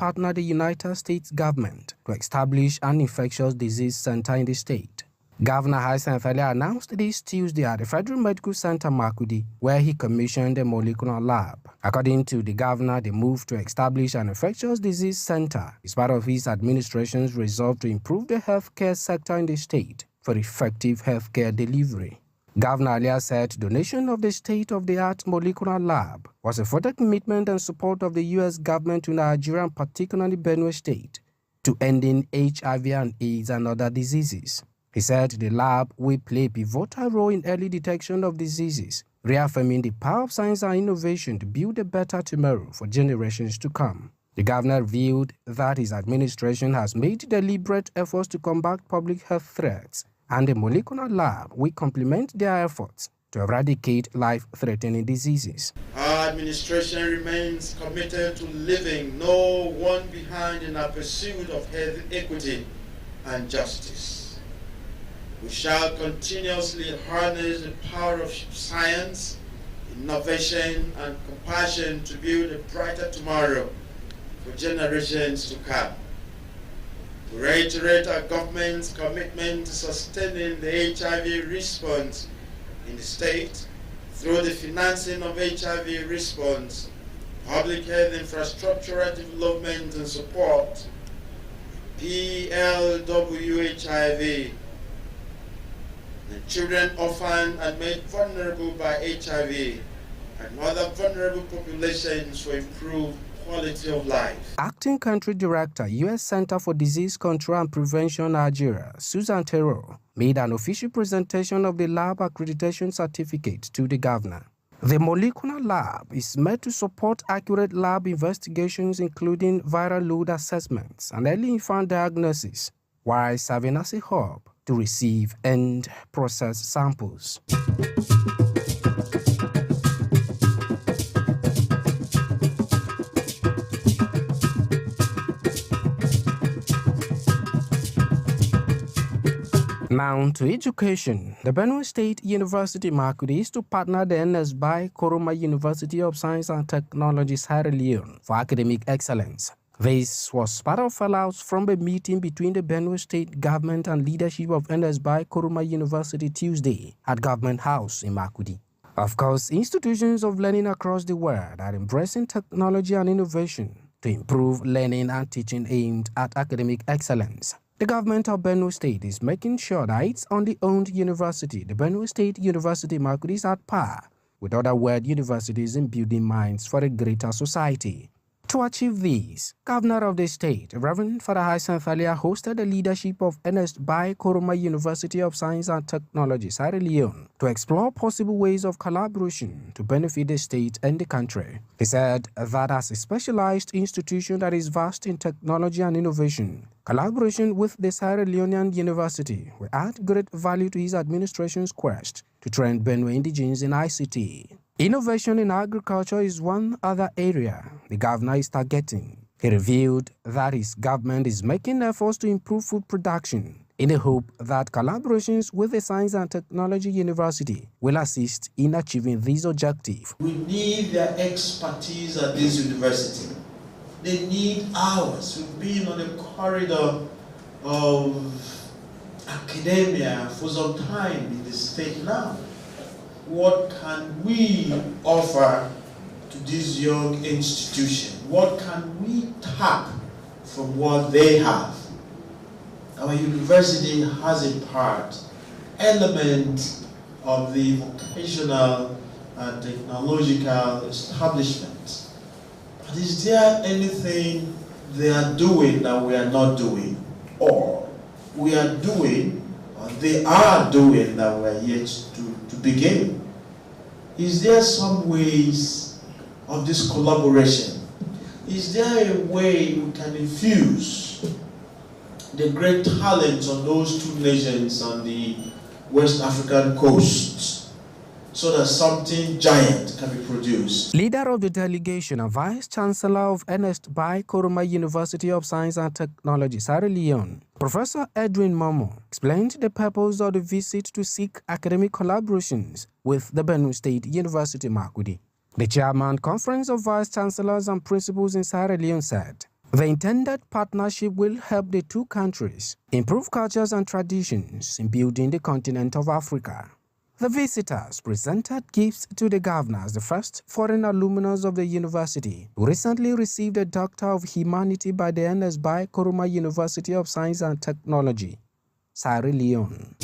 partner the United States government to establish an infectious disease center in the state. Governor Hassan Fele announced this Tuesday at the Federal Medical Center Makurdi, where he commissioned a molecular lab. According to the governor, the move to establish an infectious disease center is part of his administration's resolve to improve the healthcare sector in the state for effective healthcare delivery. Governor earlier said donation of the state-of-the-art molecular lab was a further commitment and support of the U.S. government to Nigeria, and particularly Benue State, to ending HIV and AIDS and other diseases. He said the lab will play a pivotal role in early detection of diseases, reaffirming the power of science and innovation to build a better tomorrow for generations to come. The governor revealed that his administration has made deliberate efforts to combat public health threats, and the molecular lab will complement their efforts to eradicate life-threatening diseases. Our administration remains committed to leaving no one behind in our pursuit of health equity and justice. We shall continuously harness the power of science, innovation, and compassion to build a brighter tomorrow for generations to come. We reiterate our government's commitment to sustaining the HIV response in the state through the financing of HIV response, public health infrastructural development and support, PLWHIV, the children orphaned and made vulnerable by HIV, and other vulnerable populations for improved quality of life. Acting Country Director, U.S. Center for Disease Control and Prevention, Nigeria, Susan Terrell, made an official presentation of the lab accreditation certificate to the governor. The molecular lab is meant to support accurate lab investigations, including viral load assessments and early infant diagnosis, while serving as a hub to receive and process samples. Now to education. The Benue State University Makurdi is to partner the NSBI Koroma University of Science and Technology Sierra Leone for academic excellence. This was part of fallouts from a meeting between the Benue State government and leadership of NSBI Koroma University Tuesday at Government House in Makurdi. Of course, institutions of learning across the world are embracing technology and innovation to improve learning and teaching aimed at academic excellence. The government of Benue State is making sure that its only owned university, the Benue State University Makurdi, is at par with other world universities in building minds for a greater society. To achieve this, Governor of the state, Reverend Father Hassan Thalia, hosted the leadership of NSBI Koroma University of Science and Technology, Sierra Leone, to explore possible ways of collaboration to benefit the state and the country. He said that as a specialized institution that is vast in technology and innovation, collaboration with the Sierra Leonean University will add great value to his administration's quest to train Benue indigenes in ICT. Innovation in agriculture is one other area the governor is targeting. He revealed that his government is making efforts to improve food production in the hope that collaborations with the Science and Technology University will assist in achieving this objective. We need their expertise at this university. They need ours. We've been on the corridor of academia for some time in the state now. What can we offer to this young institution? What can we tap from what they have? Our university has a element of the vocational and technological establishment. But is there anything they are doing that we are not doing? Or we are doing, or they are doing that we are yet to begin? Is there some ways of this collaboration? Is there a way we can infuse the great talents of those two nations on the West African coast so that something giant can be produced? Leader of the delegation and Vice Chancellor of NSBI Koroma University of Science and Technology, Sierra Leone, Professor Edwin Momo, explained the purpose of the visit to seek academic collaborations with the Benue State University Makurdi. The chairman, Conference of Vice Chancellors and Principals in Sierra Leone, said The intended partnership will help the two countries improve cultures and traditions in building the continent of Africa. The visitors presented gifts to the governors, the first foreign alumnus of the university, who recently received a Doctor of Humanity by the NSBI Koroma University of Science and Technology, Sierra Leone.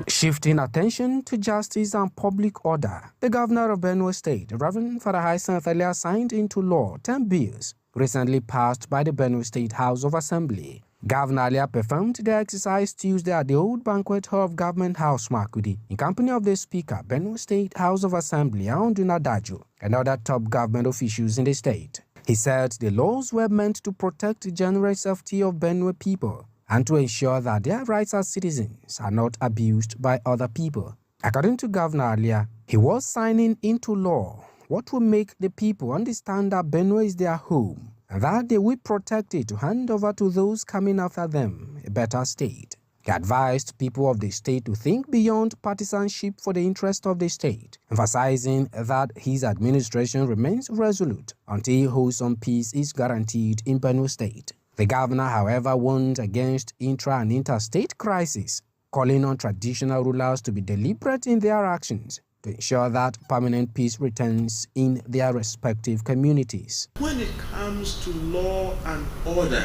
Shifting attention to justice and public order, the governor of Benue State, Reverend Father Hyacinth earlier signed into law 10 bills recently passed by the Benue State House of Assembly. Governor earlier performed the exercise Tuesday at the Old Banquet Hall of Government House, Makudi, in company of the Speaker, Benue State House of Assembly, Aunduna Daju, and other top government officials in the state. He said the laws were meant to protect the general safety of Benue people and to ensure that their rights as citizens are not abused by other people. According to Governor earlier, he was signing into law what will make the people understand that Benue is their home and that they will protect it to hand over to those coming after them a better state. He advised people of the state to think beyond partisanship for the interest of the state, emphasizing that his administration remains resolute until wholesome peace is guaranteed in Benue State. The governor, however, warned against intra- and interstate crises, calling on traditional rulers to be deliberate in their actions to ensure that permanent peace returns in their respective communities. When it comes to law and order,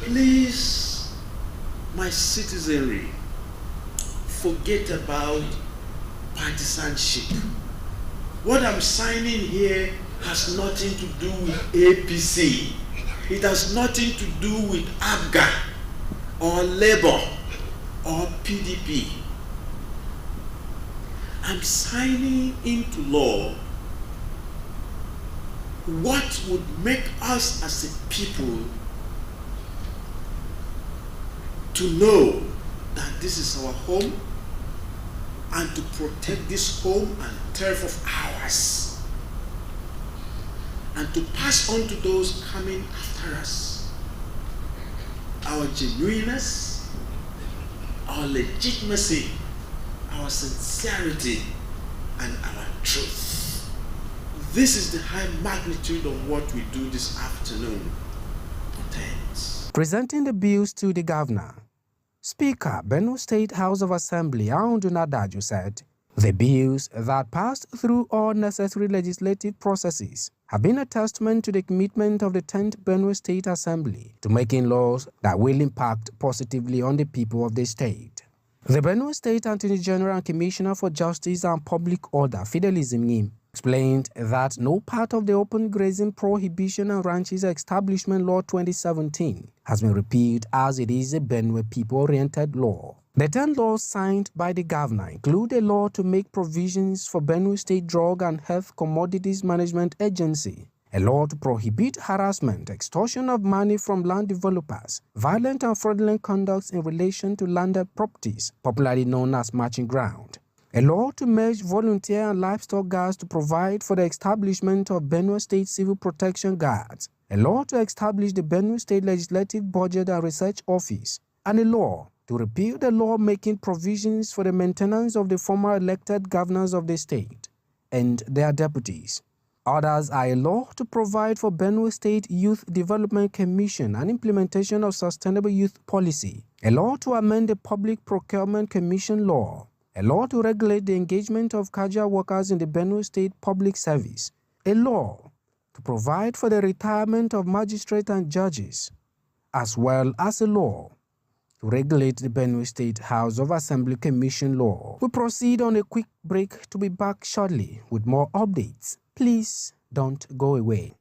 please, my citizenry, forget about partisanship. What I'm signing here has nothing to do with APC. It has nothing to do with ABGA or Labour or PDP. I'm signing into law what would make us as a people to know that this is our home and to protect this home and turf of ours, and to pass on to those coming after us our genuineness, our legitimacy, our sincerity, and our truth. This is the high magnitude of what we do this afternoon. Thanks. Presenting the bills to the governor, Speaker, Benue State House of Assembly, Aunduna Daju said, the bills that passed through all necessary legislative processes have been a testament to the commitment of the 10th Benue State Assembly to making laws that will impact positively on the people of the state. The Benue State Attorney General and Commissioner for Justice and Public Order, Fidelism Ngim, explained that no part of the Open Grazing Prohibition and Ranches Establishment Law 2017 has been repealed, as it is a Benue people-oriented law. The 10 laws signed by the governor include a law to make provisions for Benue State Drug and Health Commodities Management Agency, a law to prohibit harassment, extortion of money from land developers, violent and fraudulent conducts in relation to landed properties, popularly known as matching ground, a law to merge volunteer and livestock guards to provide for the establishment of Benue State Civil Protection Guards, a law to establish the Benue State Legislative Budget and Research Office, and a law to repeal the law making provisions for the maintenance of the former elected governors of the state and their deputies. Others are a law to provide for Benue State Youth Development Commission and implementation of sustainable youth policy, a law to amend the Public Procurement Commission law, a law to regulate the engagement of casual workers in the Benue State Public Service, a law to provide for the retirement of magistrates and judges, as well as a law to regulate the Benue State House of Assembly Commission law. We proceed on a quick break to be back shortly with more updates. Please don't go away.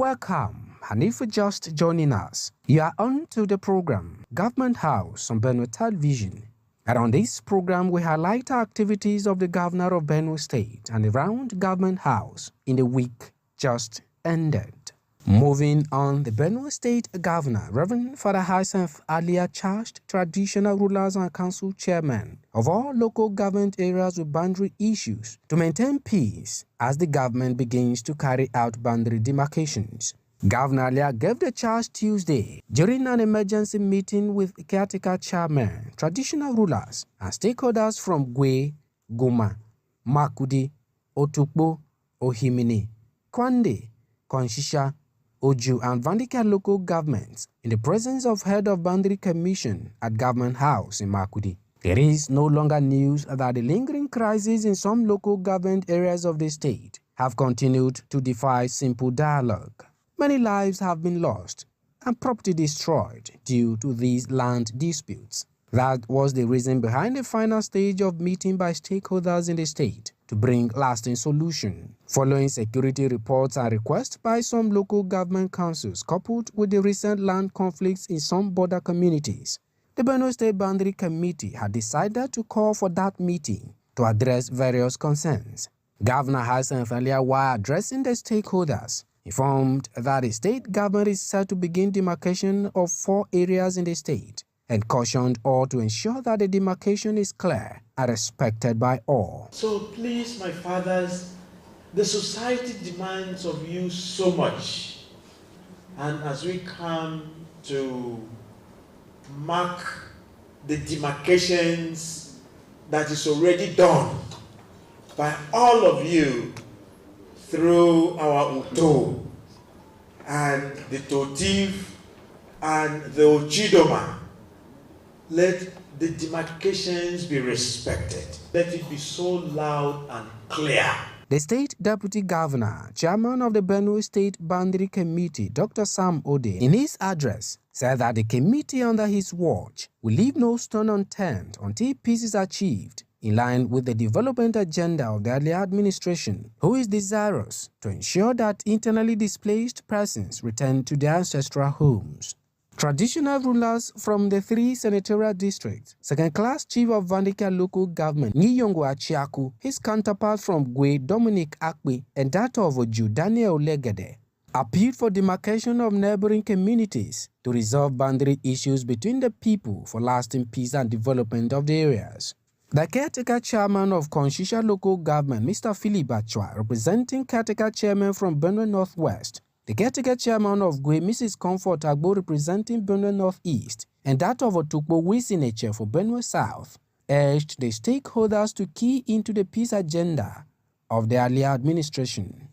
Welcome, and if you're just joining us, you are on to the program Government House on Benue Television. And on this program, we highlight activities of the Governor of Benue State and around Government House in the week just ended. Moving on, the Benue State Governor, Reverend Father Hyacinth Alia, charged traditional rulers and council chairmen of all local government areas with boundary issues to maintain peace as the government begins to carry out boundary demarcations. Governor Alia gave the charge Tuesday during an emergency meeting with caretaker chairmen, traditional rulers, and stakeholders from Gwe, Goma, Makudi, Otukpo, Ohimini, Kwande, Konshisha, Oju, and Vandika local governments in the presence of head of boundary commission at Government House in Makudi. It is no longer news that the lingering crises in some local government areas of the state have continued to defy simple dialogue. Many lives have been lost and property destroyed due to these land disputes. That was the reason behind the final stage of meeting by stakeholders in the state to bring lasting solution. Following security reports and requests by some local government councils coupled with the recent land conflicts in some border communities, the Benue State Boundary Committee had decided to call for that meeting to address various concerns. Governor Hyacinth Alia, while addressing the stakeholders, informed that the state government is set to begin demarcation of 4 areas in the state and cautioned all to ensure that the demarcation is clear and respected by all. So please, my fathers, the society demands of you so much. And as we come to mark the demarcations that is already done by all of you through our Uto and the Totiv and the Ochidoma, let the demarcations be respected. Let it be so loud and clear. The State Deputy Governor, Chairman of the Benue State Boundary Committee, Dr. Sam Ode, in his address, said that the committee under his watch will leave no stone unturned until peace is achieved, in line with the development agenda of the earlier administration, who is desirous to ensure that internally displaced persons return to their ancestral homes. Traditional rulers from the 3 senatorial districts, second-class chief of Vandika local government, Nyongo Achiaku, his counterpart from Gwe, Dominic Akpe, and that of Oju, Daniel Legede, appealed for demarcation of neighboring communities to resolve boundary issues between the people for lasting peace and development of the areas. The caretaker chairman of Konshisha local government, Mr. Philip Achwa, representing caretaker chairman from Benue Northwest, the caretaker chairman of Gwe, Mrs. Comfort Agbo, representing Benue Northeast, and that of Otukpo Wisineche for Benue South, urged the stakeholders to key into the peace agenda of the earlier administration.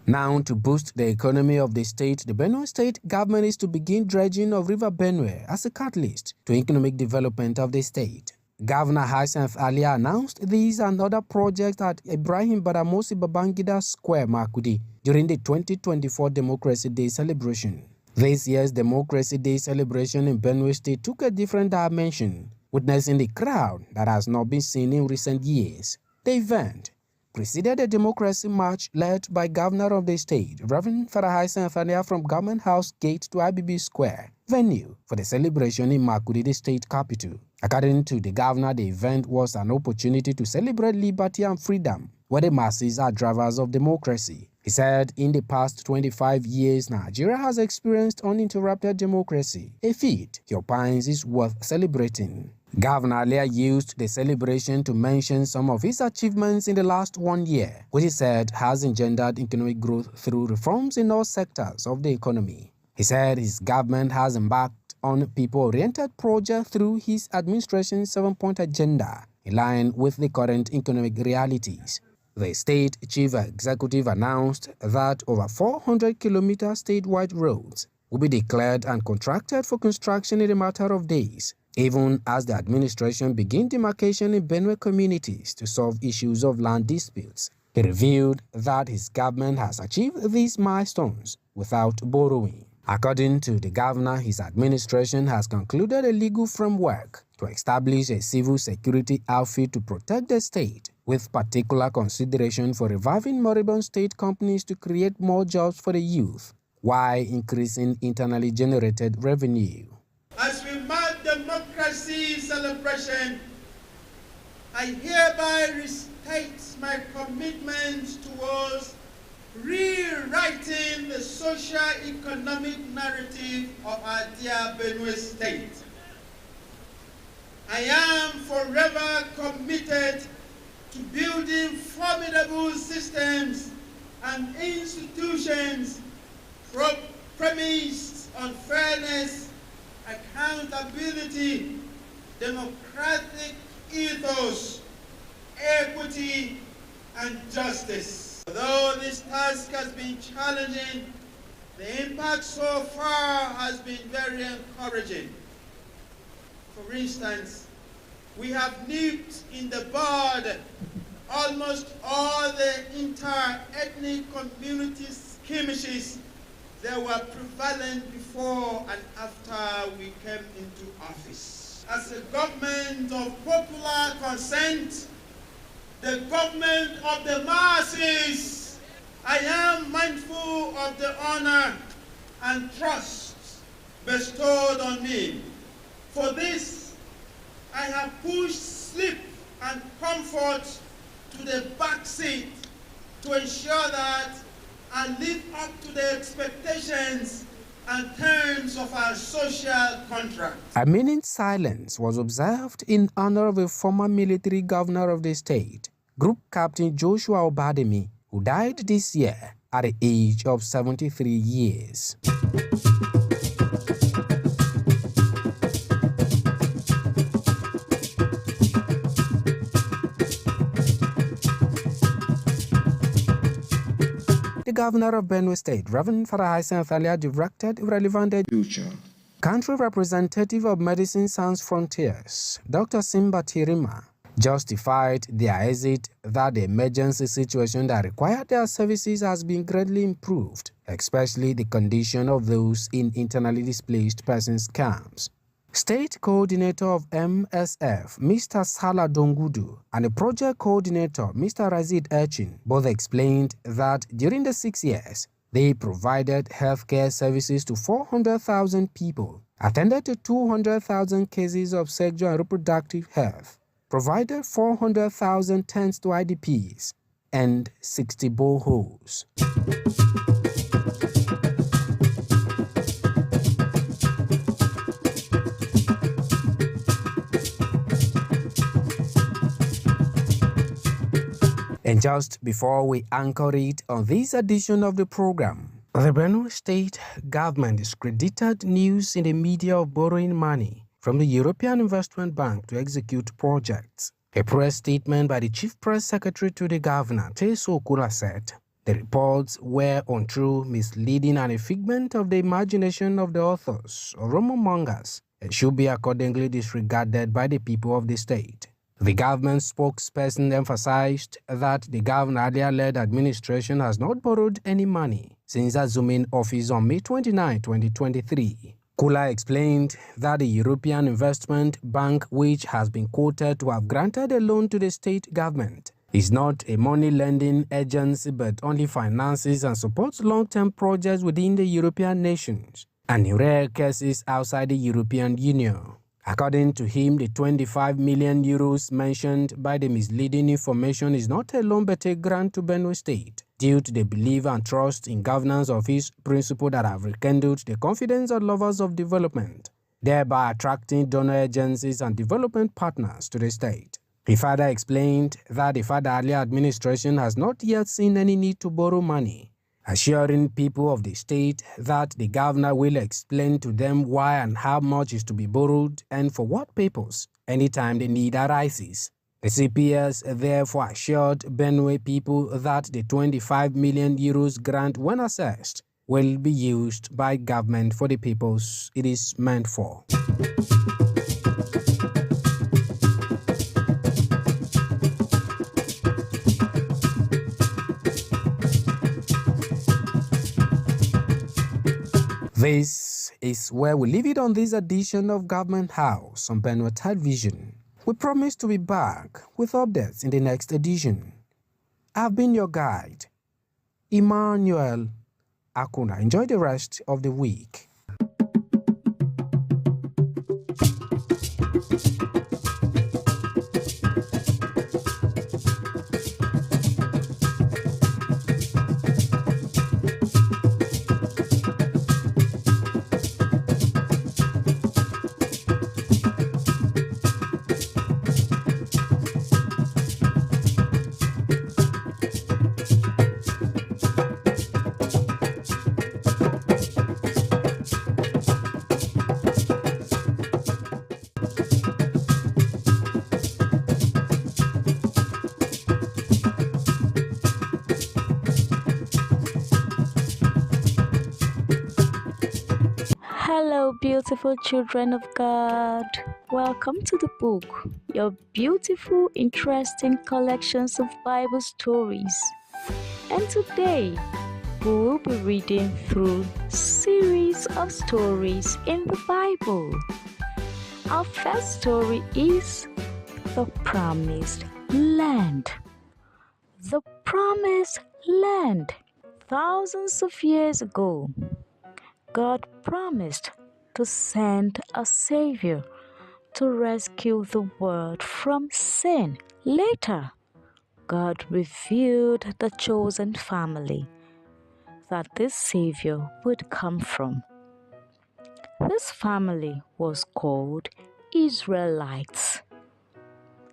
Now, to boost the economy of the state, the Benue State government is to begin dredging of River Benue as a catalyst to economic development of the state. Governor Hyacinth Alia announced these and other projects at Ibrahim Badamosi Babangida Square, Makudi, during the 2024 Democracy Day celebration. This year's Democracy Day celebration in Benue State took a different dimension, witnessing the crowd that has not been seen in recent years. The event preceded a democracy march led by Governor of the state, Reverend Father Hyacinth Alia, from Government House Gate to IBB Square, venue for the celebration in Makudi, the state capital. According to the governor, the event was an opportunity to celebrate liberty and freedom, where the masses are drivers of democracy. He said in the past 25 years, Nigeria has experienced uninterrupted democracy, a feat he opines is worth celebrating. Governor Alia used the celebration to mention some of his achievements in the last 1 year, which he said has engendered economic growth through reforms in all sectors of the economy. He said his government has embarked on people-oriented projects through his administration's 7-point agenda, in line with the current economic realities. The state chief executive announced that over 400 kilometer statewide roads will be declared and contracted for construction in a matter of days, even as the administration begins demarcation in Benue communities to solve issues of land disputes. He revealed that his government has achieved these milestones without borrowing. According to the governor, his administration has concluded a legal framework to establish a civil security outfit to protect the state, with particular consideration for reviving moribund state companies to create more jobs for the youth, while increasing internally generated revenue. As we mark democracy celebration, I hereby restate my commitment towards rewriting the socio-economic narrative of our dear Benue State. I am forever committed to building formidable systems and institutions premised on fairness, accountability, democratic ethos, equity, and justice. Although this task has been challenging, the impact so far has been very encouraging. For instance, we have nipped in the bud almost all the inter-ethnic community skirmishes that were prevalent before and after we came into office. As a government of popular consent, the government of the masses, I am mindful of the honor and trust bestowed on me. For this, I have pushed sleep and comfort to the back seat to ensure that I live up to the expectations and terms of our social contract. A minute silence was observed in honor of a former military governor of the state, Group Captain Joshua Obademi, who died this year at the age of 73 years. The governor of Benue State, Reverend Father Hyson Thalia, directed relevant future. Country representative of Medicine Sans Frontiers, Dr. Simba Tirima, justified their exit that the emergency situation that required their services has been greatly improved, especially the condition of those in internally displaced persons camps. State Coordinator of MSF, Mr. Salah Dongudu, and the Project Coordinator, Mr. Razid Erchin, both explained that during the 6 years, they provided healthcare services to 400,000 people, attended to 200,000 cases of sexual and reproductive health, provided 400,000 tents to IDPs, and 60 boreholes. And just before we anchor it on this edition of the program, the Benue State government discredited news in the media of borrowing money from the European Investment Bank to execute projects. A press statement by the Chief Press Secretary to the governor, Teso Okula, said the reports were untrue, misleading, and a figment of the imagination of the authors or rumor mongers and should be accordingly disregarded by the people of the state. The government spokesperson emphasized that the governor-led administration has not borrowed any money since assuming office on May 29, 2023. Kula explained that the European Investment Bank, which has been quoted to have granted a loan to the state government, is not a money-lending agency but only finances and supports long-term projects within the European nations and in rare cases outside the European Union. According to him, the 25 million euros mentioned by the misleading information is not a loan but a grant to Benue State, due to the belief and trust in governance of his principle that have rekindled the confidence of lovers of development, thereby attracting donor agencies and development partners to the state. He further explained that the Federal administration has not yet seen any need to borrow money, assuring people of the state that the governor will explain to them why and how much is to be borrowed and for what purpose anytime the need arises. The CPS therefore assured Benue people that the 25 million euros grant, when assessed, will be used by government for the purpose it is meant for. This is where we leave it on this edition of Government House on Benue Television. We promise to be back with updates in the next edition. I've been your guide, Emmanuel Akuna. Enjoy the rest of the week. Hello, beautiful children of God. Welcome to the book, your beautiful, interesting collections of Bible stories. And today, we will be reading through series of stories in the Bible. Our first story is The Promised Land. The Promised Land. Thousands of years ago, God promised to send a Savior to rescue the world from sin. Later, God revealed the chosen family that this Savior would come from. This family was called Israelites.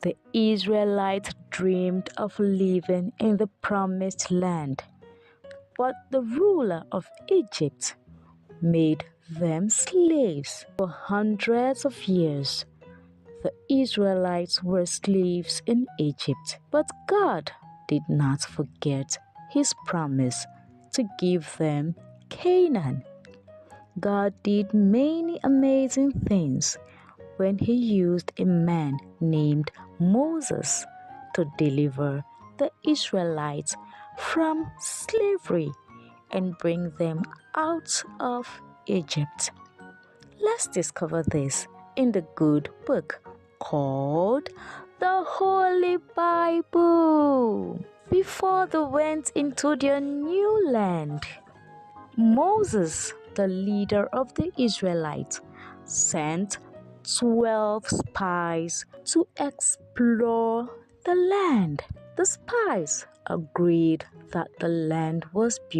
The Israelites dreamed of living in the Promised Land, but the ruler of Egypt made them slaves. For hundreds of years, the Israelites were slaves in Egypt, but God did not forget His promise to give them Canaan. God did many amazing things when He used a man named Moses to deliver the Israelites from slavery and bring them out of Egypt. Let's discover this in the good book called the Holy Bible. Before they went into their new land, Moses, the leader of the Israelites, sent 12 spies to explore the land. The spies agreed that the land was beautiful.